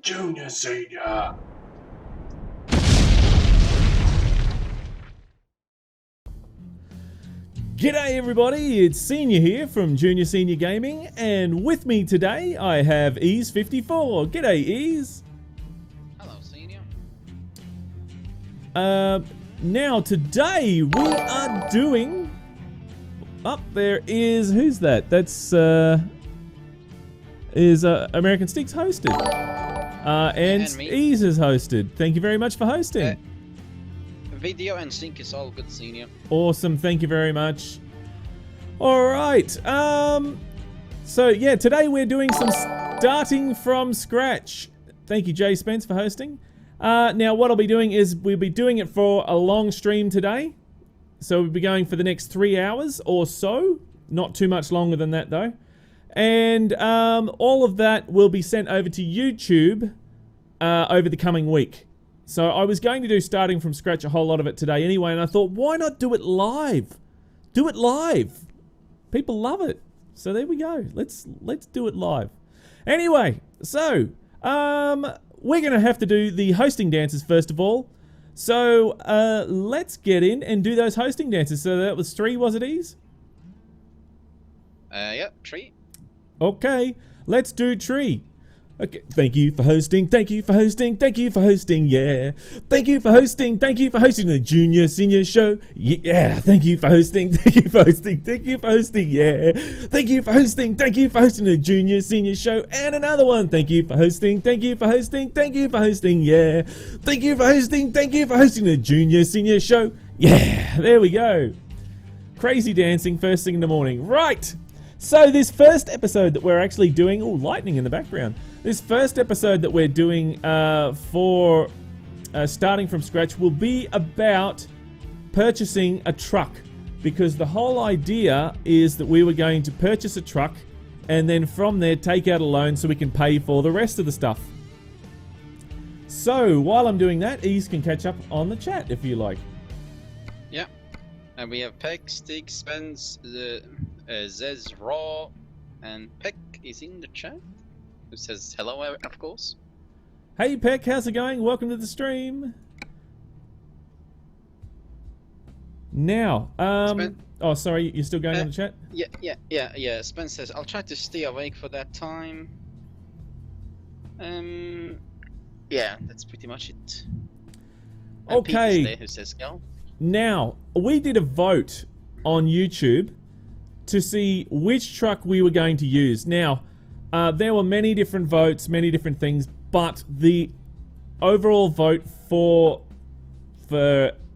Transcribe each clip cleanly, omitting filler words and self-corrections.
Junior Senior. G'day everybody, it's Senior here from Junior Senior Gaming, and with me today I have Ease54. G'day Ease. Hello Senior. Now today we are doing... Up there is... Who's that? That's American Sticks hosted. And Ease is hosted. Thank you very much for hosting. Video and sync is all good, Senior. Awesome, thank you very much. Alright, so yeah, today we're doing some starting from scratch. Thank you, Jay Spence, for hosting. Now what I'll be doing is we'll be doing it for a long stream today. So we'll be going for the next 3 hours or so. Not too much longer than that though. And all of that will be sent over to YouTube over the coming week. So I was going to do starting from scratch a whole lot of it today anyway, and I thought, why not do it live? Do it live. People love it. So there we go. Let's do it live. Anyway, so we're going to have to do the hosting dances first of all. So let's get in and do those hosting dances. So that was 3, was it, Ease? Yep, 3. Okay, let's do tree. Okay, thank you for hosting, thank you for hosting, thank you for hosting, yeah. Thank you for hosting the Junior Senior show, yeah. Thank you for hosting, thank you for hosting, thank you for hosting, yeah. Thank you for hosting the Junior Senior show, and another one. Thank you for hosting, thank you for hosting, thank you for hosting, yeah. Thank you for hosting the Junior Senior show, yeah. There we go. Crazy dancing first thing in the morning, right. So this first episode that we're actually doing... Oh, lightning in the background. This first episode that we're doing for starting from scratch will be about purchasing a truck. Because the whole idea is that we were going to purchase a truck and then from there take out a loan so we can pay for the rest of the stuff. So while I'm doing that, Ease can catch up on the chat if you like. Yeah. And we have Peck, Stig, Spence, Zez, Raw, and Peck is in the chat. Who says hello, of course. Hey Peck, how's it going? Welcome to the stream. Now, oh sorry, you're still going on the chat? Yeah. Spence says, I'll try to stay awake for that time. Yeah, that's pretty much it. And Okay. There who says go. Now, we did a vote on YouTube to see which truck we were going to use. Now, there were many different votes, many different things, but the overall vote for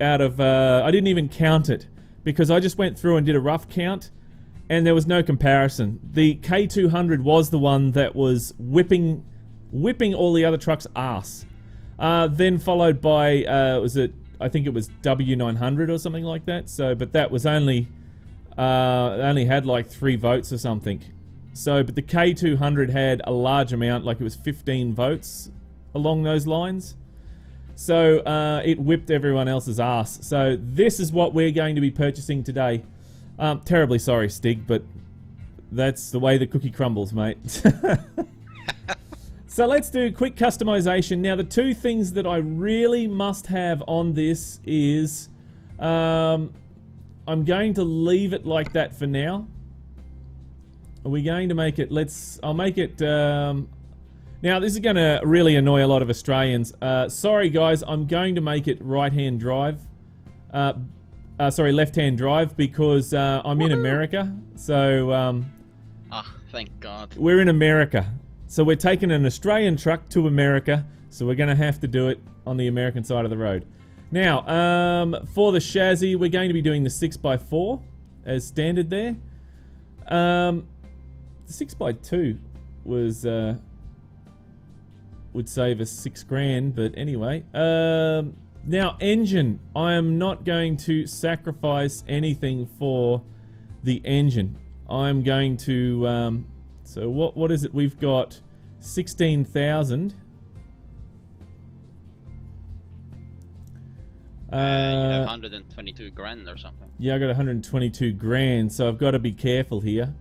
out of, I didn't even count it, because I just went through and did a rough count, and there was no comparison. The K200 was the one that was whipping all the other trucks' ass. Then followed by, I think it was W900 or something like that. So, but that was only had like 3 votes or something. So, but the K200 had a large amount, like it was 15 votes along those lines. So, it whipped everyone else's ass. So, this is what we're going to be purchasing today. Terribly sorry, Stig, but that's the way the cookie crumbles, mate. So let's do quick customization. Now the 2 things that I really must have on this is I'm going to leave it like that for now. Are we going to make it, I'll make it, now this is going to really annoy a lot of Australians. Sorry guys, I'm going to make it right-hand drive. Sorry, left-hand drive because I'm in America. So, thank God. We're in America. So we're taking an Australian truck to America, so we're going to have to do it on the American side of the road. Now, for the chassis, we're going to be doing the 6x4 as standard there. The 6x2 was would save us $6,000, but anyway. Now, engine. I am not going to sacrifice anything for the engine. I'm going to... so what is it? We've got 16,000. You have 122 grand or something. Yeah, I got 122 grand, so I've got to be careful here.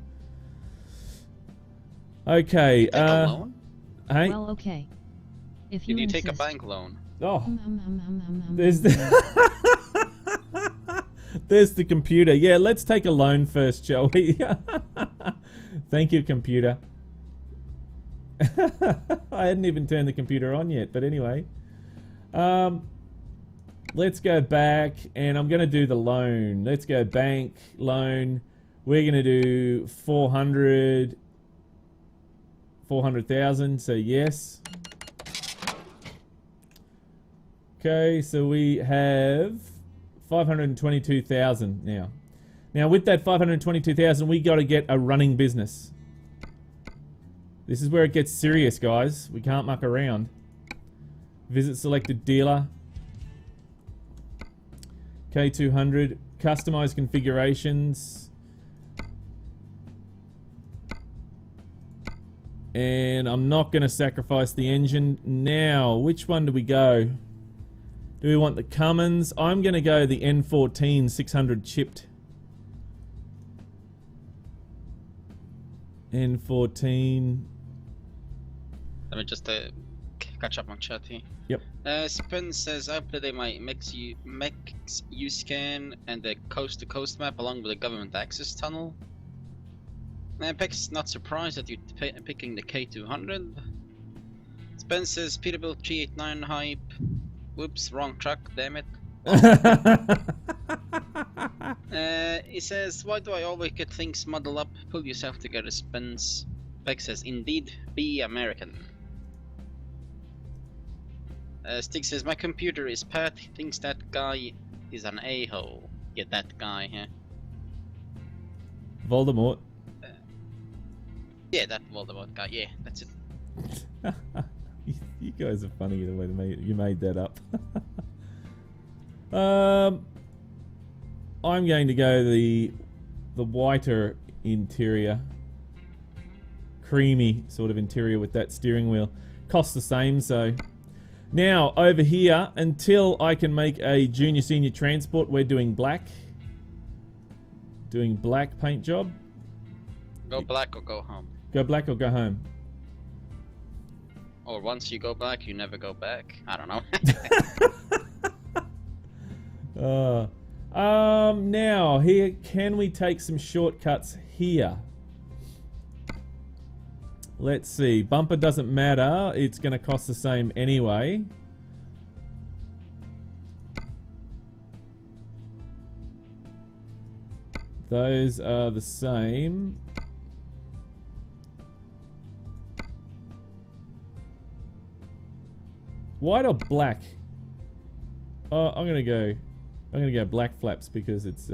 Okay. Take a loan? Hey. Well, okay. If Did you take a insist. bank loan? Oh, there's the there's the computer. Yeah, let's take a loan first, shall we? Thank you, computer. I hadn't even turned the computer on yet, but anyway. Let's go back, and I'm going to do the loan. Let's go bank, loan. We're going to do 400,000, so yes. Okay, so we have 522,000 now. Now with that 522,000, we got to get a running business. This is where it gets serious, guys. We can't muck around. Visit selected dealer. K200. Customize configurations. And I'm not going to sacrifice the engine. Now, which one do we go? Do we want the Cummins? I'm going to go the N14 600 chipped. N14. Let me just catch up on chat here. Yep. Spin says I updated my Mexuscan and the coast-to-coast map along with the government access tunnel. Peck's not surprised that you're picking the K200. Spin says Peterbilt G89 hype. Whoops, wrong truck, damn it. He says, why do I always get things muddled up? Pull yourself together, Spence. Peck says, indeed, be American. Stig says, my computer is Pat, thinks that guy is an a-hole. Yeah, that guy, yeah. Voldemort. Yeah, that Voldemort guy, yeah, that's it. You guys are funny the way you made that up. I'm going to go the whiter interior. Creamy sort of interior with that steering wheel. Costs the same, so... Now, over here, until I can make a junior senior transport, we're doing black. Doing black paint job. Go black or go home. Go black or go home. Or once you go black, you never go back. I don't know. Now, here, can we take some shortcuts here? Let's see. Bumper doesn't matter. It's going to cost the same anyway. Those are the same. White or black? I'm gonna go black flaps because it's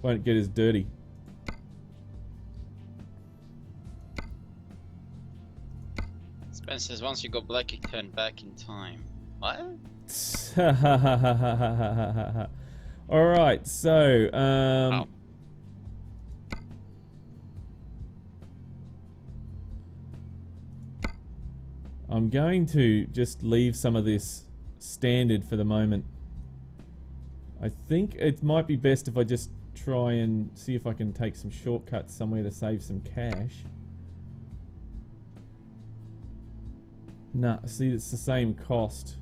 won't get as dirty. Spence says once you go black, you turn back in time. What? All right, so Oh. I'm going to just leave some of this standard for the moment. I think it might be best if I just try and see if I can take some shortcuts somewhere to save some cash. Nah, see, it's the same cost.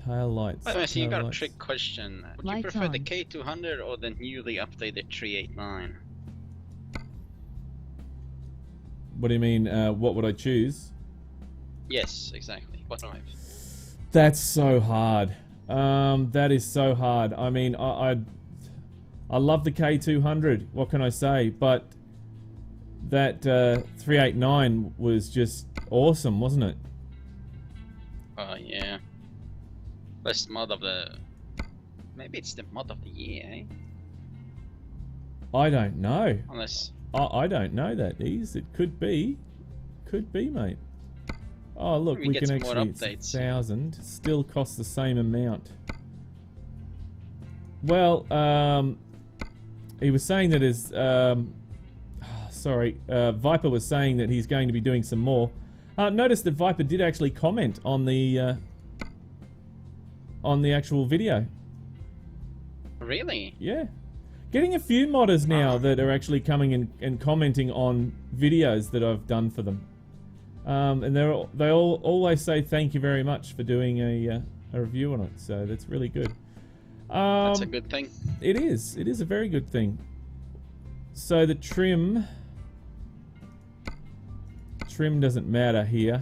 Tail lights. By the way, so you tail got a lights. trick question. Would you Lights prefer the on. K200 or the newly updated 389? What do you mean, what would I choose? Yes, exactly. What am I? That's so hard. That is so hard. I mean, I love the K200. What can I say? But that 389 was just awesome, wasn't it? Oh yeah. Best mod of the... Maybe it's the mod of the year, eh? I don't know. Unless... I don't know that, Ease. It could be. Could be, mate. Oh, look, Maybe we get can some more actually... It's updates. 1,000. Still costs the same amount. Well, he was saying that his... sorry, Viper was saying that he's going to be doing some more. Notice that Viper did actually comment on the actual video. Really? Yeah. Getting a few modders now that are actually coming in and commenting on videos that I've done for them. And they all always say thank you very much for doing a review on it. So that's really good. That's a good thing. It is. It is a very good thing. So the trim doesn't matter here.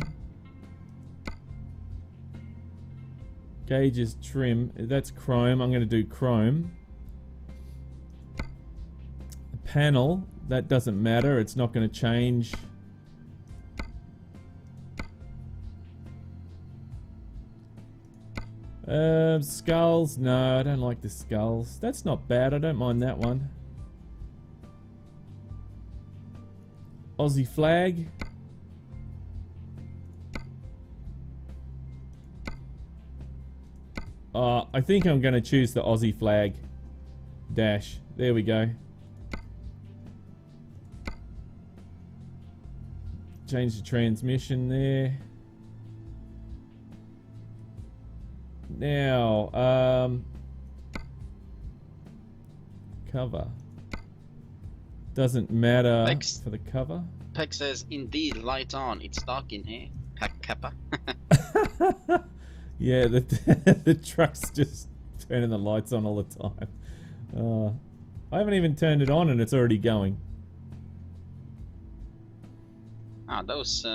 Gauge is trim. That's chrome. I'm going to do chrome. The panel, that doesn't matter. It's not going to change. Skulls. No, I don't like the skulls. That's not bad. I don't mind that one. Aussie flag. I think I'm going to choose the Aussie flag dash. There we go. Change the transmission there. Now, cover. Doesn't matter for the cover. Peck says, indeed, light on. It's dark in here. Pack Kappa. Yeah, the truck's just turning the lights on all the time. I haven't even turned it on and it's already going. Ah, those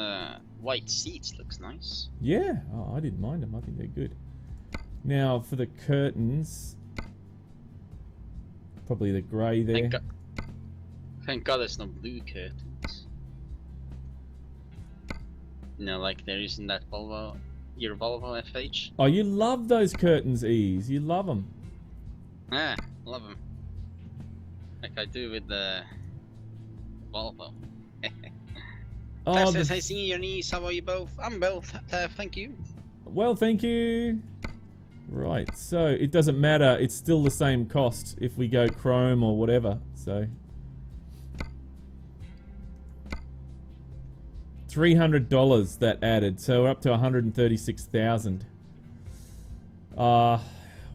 white seats looks nice. Yeah, oh, I didn't mind them. I think they're good. Now for the curtains, probably the grey there. Thank God there's no blue curtains. No, like there is in that Volvo, your Volvo FH. Oh, you love those curtains, Ease. You love them. Yeah, love them. Like I do with the Volvo. Oh, says, hey, seeing your knees. How are you both? I'm both. Thank you. Well, thank you. Right, so it doesn't matter. It's still the same cost if we go chrome or whatever. So $300 that added, so we're up to 136,000.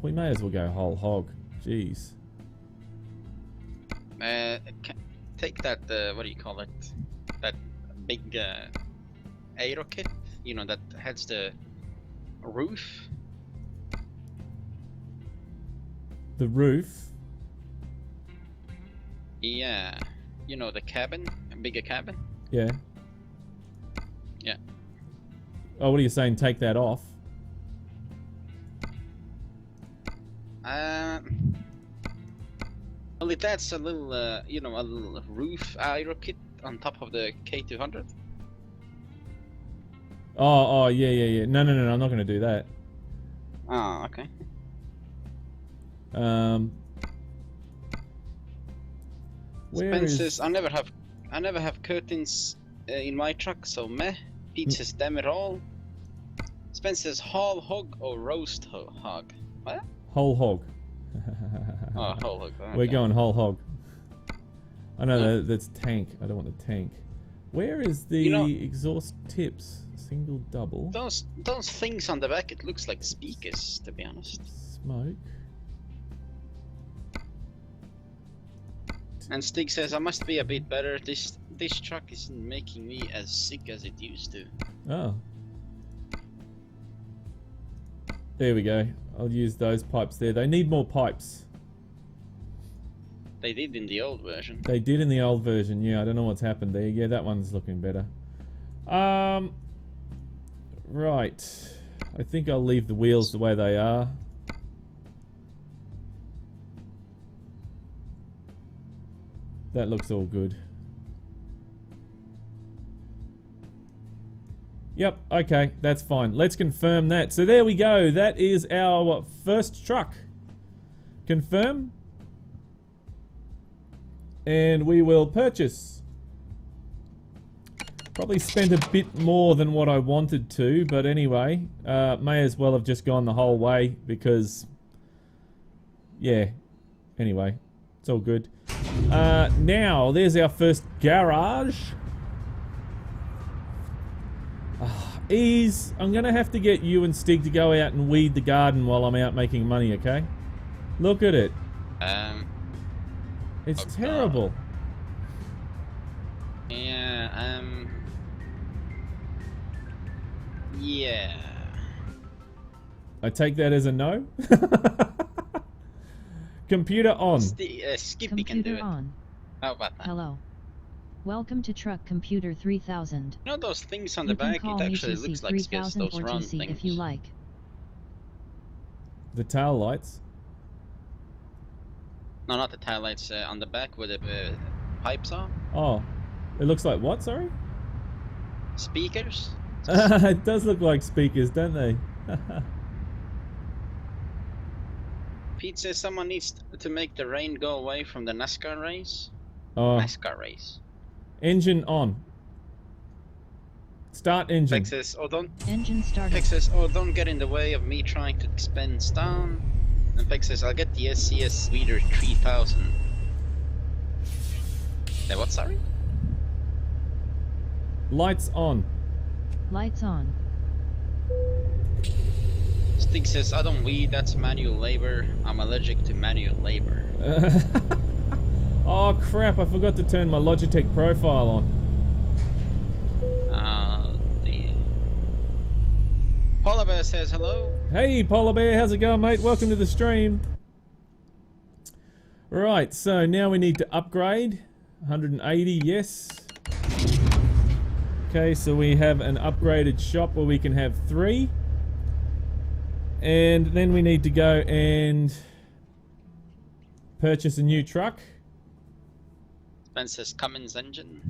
We may as well go whole hog. Jeez. Take that. What do you call it? That big aero kit. You know that has the roof. The roof? Yeah. You know the cabin, a bigger cabin. Yeah. Yeah. Oh, what are you saying? Take that off? Well, it adds a little, you know, a little roof aero kit on top of the K200. Oh, yeah. No, I'm not going to do that. Oh, okay. Spencer's, I never have curtains in my truck, so meh. Pizza's damn it all. Spencer's whole hog or roast hog? What? Whole hog. Oh, whole hog. Okay. We're going whole hog. I know that's tank. I don't want the tank. Where is the exhaust tips? Single, double. Those things on the back, it looks like speakers, to be honest. Smoke. And Stig says, I must be a bit better. This truck isn't making me as sick as it used to. Oh. There we go. I'll use those pipes there. They need more pipes. They did in the old version. They did in the old version, yeah. I don't know what's happened there. Yeah, that one's looking better. Right. I think I'll leave the wheels the way they are. That looks all good. Yep, okay, that's fine. Let's confirm that. So there we go. That is our first truck. Confirm. And we will purchase. Probably spent a bit more than what I wanted to, but anyway, may as well have just gone the whole way because, yeah, anyway, it's all good. Now, there's our first garage. Ease, I'm going to have to get you and Stig to go out and weed the garden while I'm out making money, okay? Look at it. It's terrible. Yeah, Yeah. I take that as a no. Computer on. Skippy can do it. On. How about that? Hello. Welcome to Truck Computer 3000. You know those things on You the can back? call It me actually 2C looks like space. 3000 Those or round 2C things. if you like. The tail lights. No, not the tail lights on the back where the pipes are. Oh, it looks like what? Sorry. Speakers. It does look like speakers, don't they? Pete says someone needs to make the rain go away from the NASCAR race. Oh, NASCAR race. engine on. Start engine. Peck says, oh don't. Engine started. Peck says, oh don't get in the way of me trying to expense down. And Peck says, I'll get the SCS Reader 3000. What, sorry? Lights on. Lights on. Stig says, I don't weed, that's manual labor. I'm allergic to manual labor. Oh crap, I forgot to turn my Logitech profile on. Polar Bear says hello. Hey Polar Bear, how's it going mate? Welcome to the stream. Right, so now we need to upgrade. 180, yes. Okay, so we have an upgraded shop where we can have 3. And then we need to go and purchase a new truck. Spencer's Cummins engine.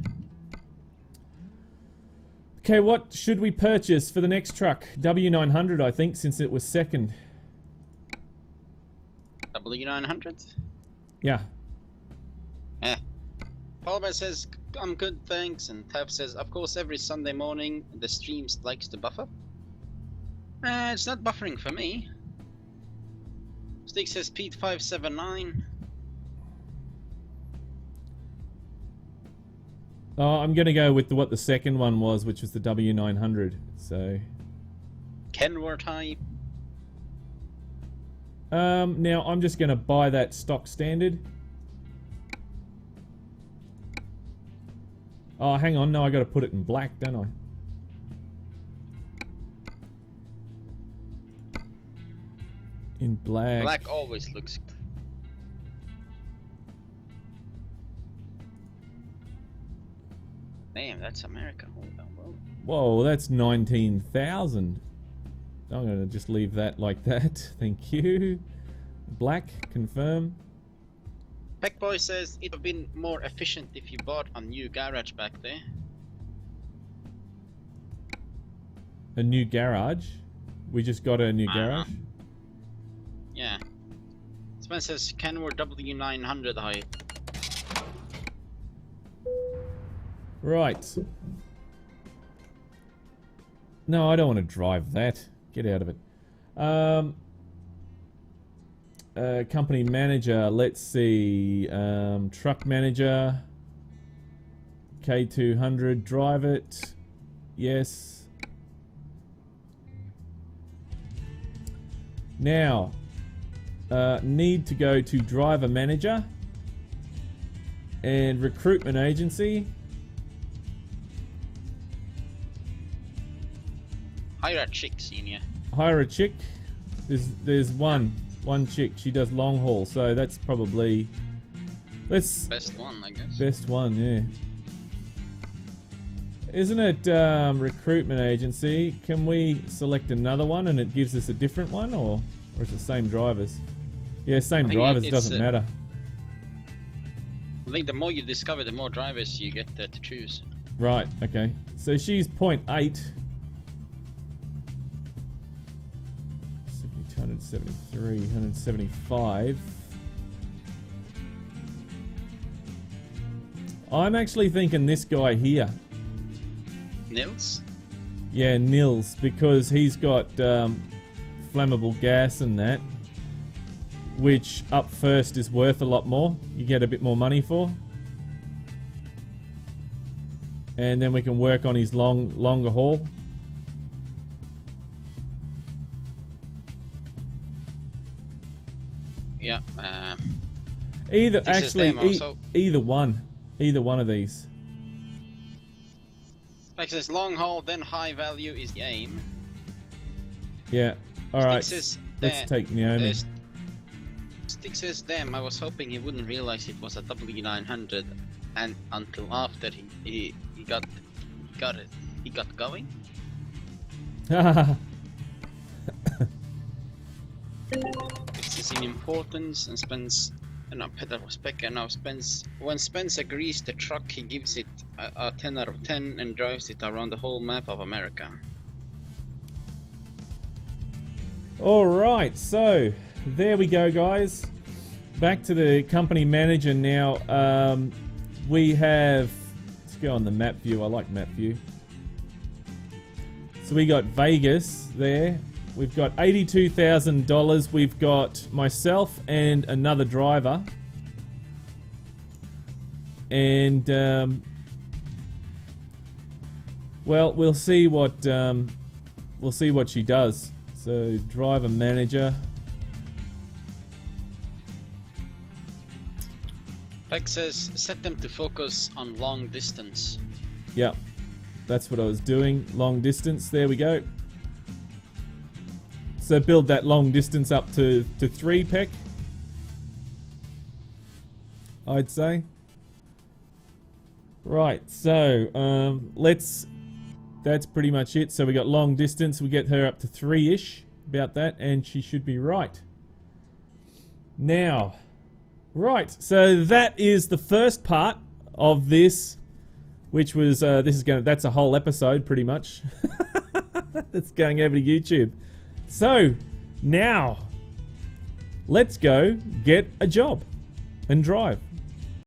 Okay, what should we purchase for the next truck? W900, I think, since it was second. W900? Yeah. Eh. Paul says, I'm good, thanks. And Tab says, of course, every Sunday morning the stream likes to buffer. It's not buffering for me. Stick says Pete 579. Oh, I'm gonna go with what the second one was, which was the W900. So. Kenworth type. Now I'm just gonna buy that stock standard. Oh, hang on. No, I gotta put it in black, don't I? In black. Black always looks. Damn, that's America. Hold on, whoa. Whoa, that's 19,000. I'm gonna just leave that like that. Thank you. Black, confirm. Peckboy says it would have been more efficient if you bought a new garage back there. A new garage. We just got a new garage. Yeah. Spencer says Kenworth W900 height. Right. No, I don't want to drive that. Get out of it. Company manager, let's see. Truck manager. K200, drive it. Yes. Now, need to go to driver manager and recruitment agency. Hire a chick, senior. Hire a chick. There's one chick. She does long haul, so that's probably Best one, I guess. best one. Yeah. Isn't it recruitment agency? Can we select another one and it gives us a different one, or is it same drivers? Yeah, same I think drivers. it's, Doesn't matter. I think the more you discover, the more drivers you get to choose. Right. Okay. So she's 0.8. 173, 175. I'm actually thinking this guy here. Nils? Yeah, Nils, because he's got flammable gas and that, which up first is worth a lot more. You get a bit more money for. And then we can work on his longer haul. Yeah. Either This is actually, them also. either one of these. Like this long haul, then high value is the aim. Yeah. Alright. Says Let's take Naomi. Stick says, damn, I was hoping he wouldn't realize it was a W900 and until after he got going. This is in importance and Spence Peter was Becker now when Spence agrees the truck he gives it a 10 out of 10 and drives it around the whole map of America. Alright, so there we go, guys. Back to the company manager now. We have, let's go on the map view. I like map view. So we got Vegas there. We've got $82,000. We've got myself and another driver. And well, we'll see what she does. So driver manager. Beck says set them to focus on long distance. Yeah, that's what I was doing. Long distance. There we go. So build that long distance up to 3 Peck, I'd say. Right, so that's pretty much it. So we got long distance, we get her up to 3-ish, about that, and she should be right. Now, right, so that is the first part of this, which was, that's a whole episode pretty much. That's going over to YouTube. So, now, let's go get a job and drive.